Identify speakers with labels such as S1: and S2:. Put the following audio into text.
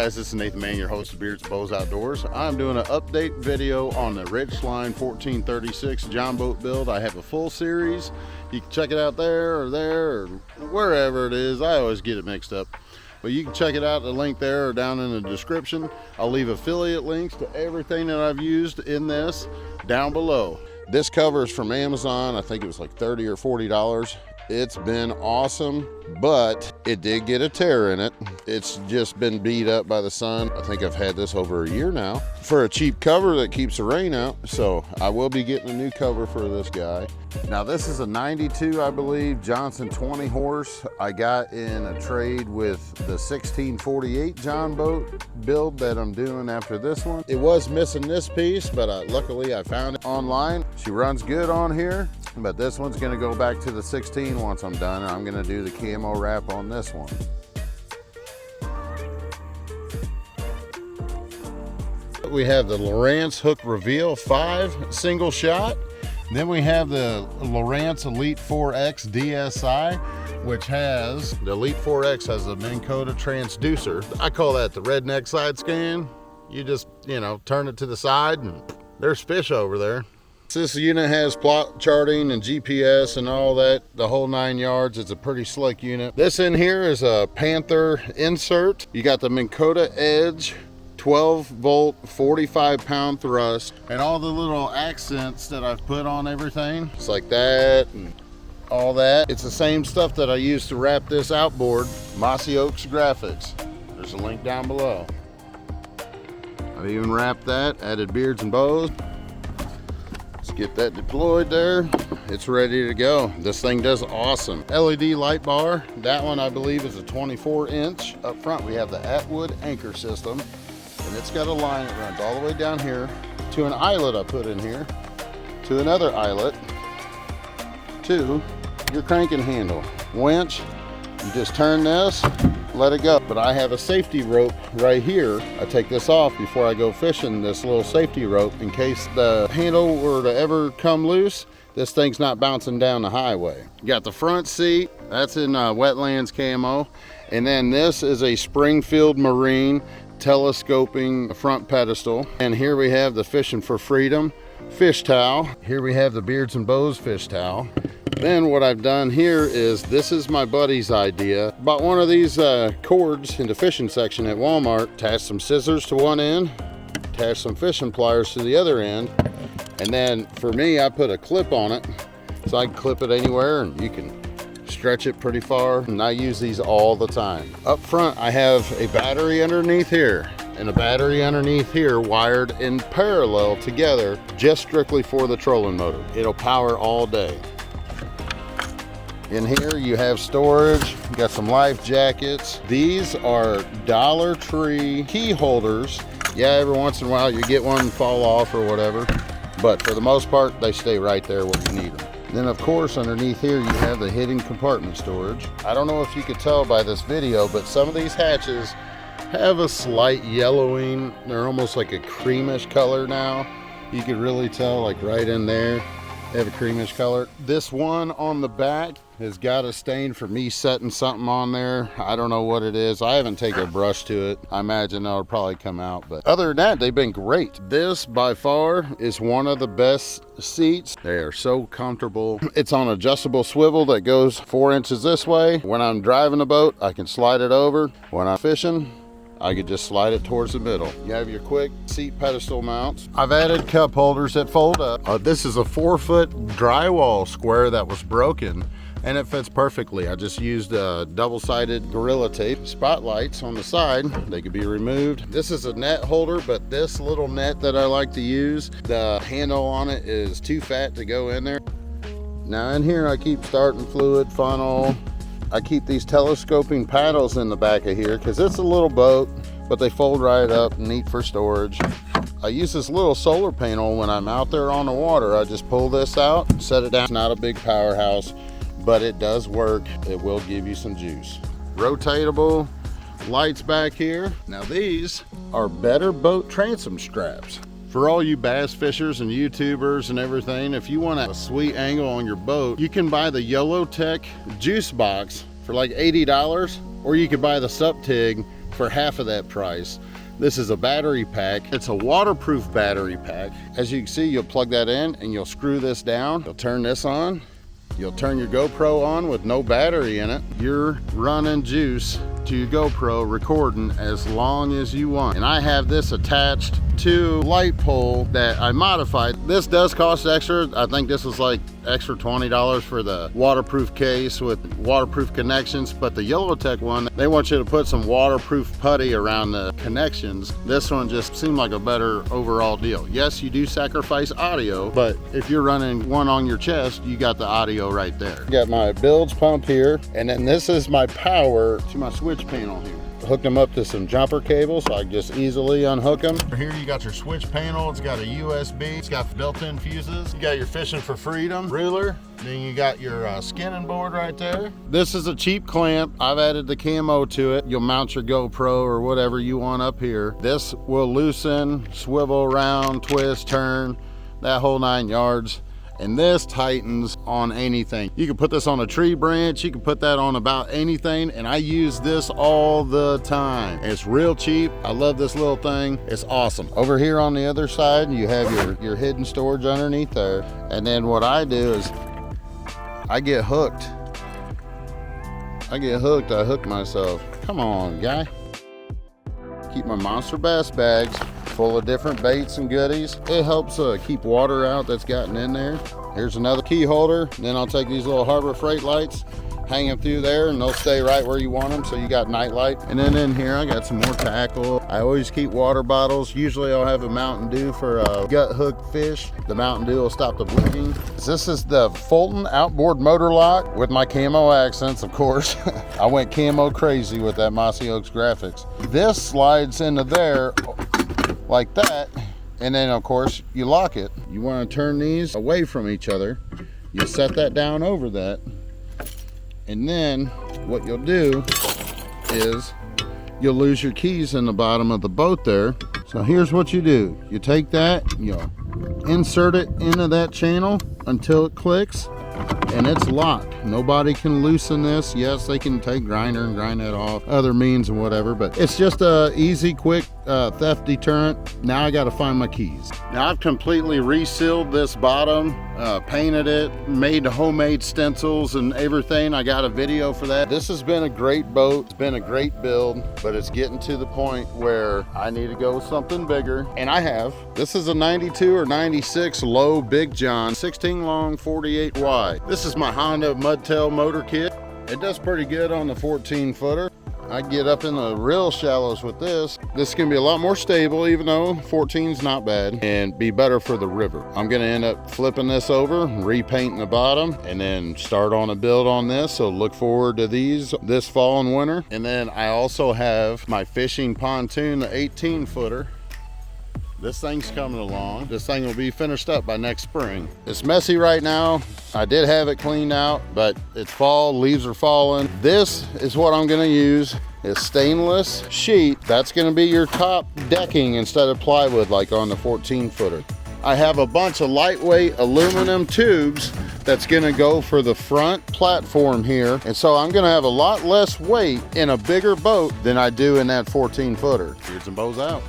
S1: guys, this is Nathan Mann, your host of Beards and Bows Outdoors. I'm doing an update video on the Richline 1436 John boat build. I have a full series. You can check it out there or wherever it is. I always get it mixed up. But you can check it out, the link there or down in the description. I'll leave affiliate links to everything that I've used in this down below. This cover is from Amazon. I think it was like $30 or $40. It's been awesome, but it did get a tear in it. It's just been beat up by the sun. I think I've had this over a year now for a cheap cover that keeps the rain out. So I will be getting a new cover for this guy. Now this is a 92, I believe, Johnson 20 horse. I got in a trade with the 1648 John boat build that I'm doing after this one. It was missing this piece, but luckily I found it online. She runs good on here. But this one's gonna go back to the 16 once I'm done, and I'm gonna do the camo wrap on this one. We have the Lowrance Hook Reveal 5 single shot. Then we have the Lowrance Elite 4X DSI, which has, the Elite 4X has a Minn Kota transducer. I call that the redneck side scan. You just, turn it to the side and there's fish over there. This unit has plot charting and GPS and all that, the whole 9 yards. It's a pretty slick unit. This in here is a Panther insert. You got the Minn Kota Edge, 12 volt, 45 pound thrust, and all the little accents that I've put on everything. It's like that and all that. It's the same stuff that I used to wrap this outboard, Mossy Oaks Graphics. There's a link down below. I've even wrapped that, added beards and bows. Get that deployed there. It's ready to go. This thing does awesome. LED light bar. That one I believe is a 24 inch. Up front we have the Atwood anchor system, and it's got a line that runs all the way down here to an eyelet I put in here, to another eyelet, to your cranking handle. Winch, you just turn this, let it go. But I have a safety rope right here. I take this off before I go fishing, this little safety rope, in case the handle were to ever come loose, this thing's not bouncing down the highway. You got the front seat, that's in wetlands camo. And then this is a Springfield Marine telescoping front pedestal. And here we have the Fishing for Freedom fish towel. Here we have the Beards and Bows fish towel. Then what I've done here is, this is my buddy's idea. Bought one of these cords in the fishing section at Walmart, attached some scissors to one end, attached some fishing pliers to the other end, and then for me, I put a clip on it so I can clip it anywhere and you can stretch it pretty far. And I use these all the time. Up front, I have a battery underneath here and a battery underneath here wired in parallel together, just strictly for the trolling motor. It'll power all day. In here you have storage, you got some life jackets. These are Dollar Tree key holders. Yeah, every once in a while you get one fall off or whatever, but for the most part they stay right there where you need them. Then of course underneath here you have the hidden compartment storage. I don't know if you could tell by this video, but some of these hatches have a slight yellowing. They're almost like a creamish color now. You could really tell, like right in there, they have a creamish color. This one on the back has got a stain for me setting something on there. I don't know what it is. I haven't taken a brush to it. I imagine that'll probably come out, but other than that, they've been great. This by far is one of the best seats. They are so comfortable. It's on adjustable swivel that goes 4 inches this way. When I'm driving the boat, I can slide it over. When I'm fishing, I could just slide it towards the middle. You have your quick seat pedestal mounts. I've added cup holders that fold up. This is a 4-foot drywall square that was broken, and it fits perfectly. I just used double-sided Gorilla Tape. Spotlights on the side, they could be removed. This is a net holder, but this little net that I like to use, the handle on it is too fat to go in there. Now in here I keep starting fluid, funnel. I keep these telescoping paddles in the back of here because it's a little boat, but they fold right up, neat for storage. I use this little solar panel when I'm out there on the water. I just pull this out, set it down. It's not a big powerhouse, but it does work. It will give you some juice. Rotatable lights back here. Now these are Better Boat transom straps. For all you bass fishers and YouTubers and everything, if you want a sweet angle on your boat, you can buy the YOLO Tech juice box for like $80, or you could buy the SupTig for half of that price. This is a battery pack. It's a waterproof battery pack. As you can see, you'll plug that in and you'll screw this down. You'll turn this on. You'll turn your GoPro on with no battery in it. You're running juice to your GoPro, recording as long as you want. And I have this attached to a light pole that I modified. This does cost extra. I think this was like extra $20 for the waterproof case with waterproof connections, but the Yellowtech one, they want you to put some waterproof putty around the connections. This one just seemed like a better overall deal. Yes, you do sacrifice audio, but if you're running one on your chest, you got the audio right there. Got my bilge pump here, and then this is my power to my switch panel here. Hooked them up to some jumper cables so I can just easily unhook them. Here you got your switch panel. It's got a USB. It's got built-in fuses. You got your Fishing for Freedom ruler. Then you got your skinning board right there. This is a cheap clamp. I've added the camo to it. You'll mount your GoPro or whatever you want up here. This will loosen, swivel around, twist, turn, that whole 9 yards. And this tightens on anything. You can put this on a tree branch, you can put that on about anything, and I use this all the time. It's real cheap. I love this little thing. It's awesome. Over here on the other side, you have your hidden storage underneath there. And then what I do is I get hooked. I hook myself. Come on, guy. Keep my monster bass bags full of different baits and goodies. It helps keep water out that's gotten in there. Here's another key holder. Then I'll take these little Harbor Freight lights, hang them through there, and they'll stay right where you want them, so you got night light. And then in here I got some more tackle. I always keep water bottles. Usually I'll have a Mountain Dew for gut hook fish. The Mountain Dew will stop the bleeding. This is the Fulton outboard motor lock with my camo accents, of course. I went camo crazy with that Mossy Oaks graphics. This slides into there like that, and then of course you lock it. You want to turn these away from each other. You set that down over that, and then what you'll do is you'll lose your keys in the bottom of the boat there. So here's what you do. You take that, you'll insert it into that channel until it clicks, and it's locked. Nobody can loosen this. Yes, they can take grinder and grind that off, other means and whatever, but it's just a easy, quick theft deterrent. Now I got to find my keys. Now I've completely resealed this bottom, painted it, made homemade stencils and everything. I got a video for that. This has been a great boat. It's been a great build, but it's getting to the point where I need to go with something bigger, and I have. This is a 92 or 96 low Big John, 16 long, 48 wide. This is my Honda Mudtail motor kit. It does pretty good on the 14 footer. I get up in the real shallows with this. This is gonna be a lot more stable, even though 14's not bad, and be better for the river. I'm gonna end up flipping this over, repainting the bottom, and then start on a build on this. So look forward to these this fall and winter. And then I also have my fishing pontoon, the 18 footer. This thing's coming along. This thing will be finished up by next spring. It's messy right now. I did have it cleaned out, but it's fall, leaves are falling. This is what I'm gonna use. It's stainless sheet. That's gonna be your top decking instead of plywood like on the 14 footer. I have a bunch of lightweight aluminum tubes that's gonna go for the front platform here. And so I'm gonna have a lot less weight in a bigger boat than I do in that 14 footer. Beards and bows out.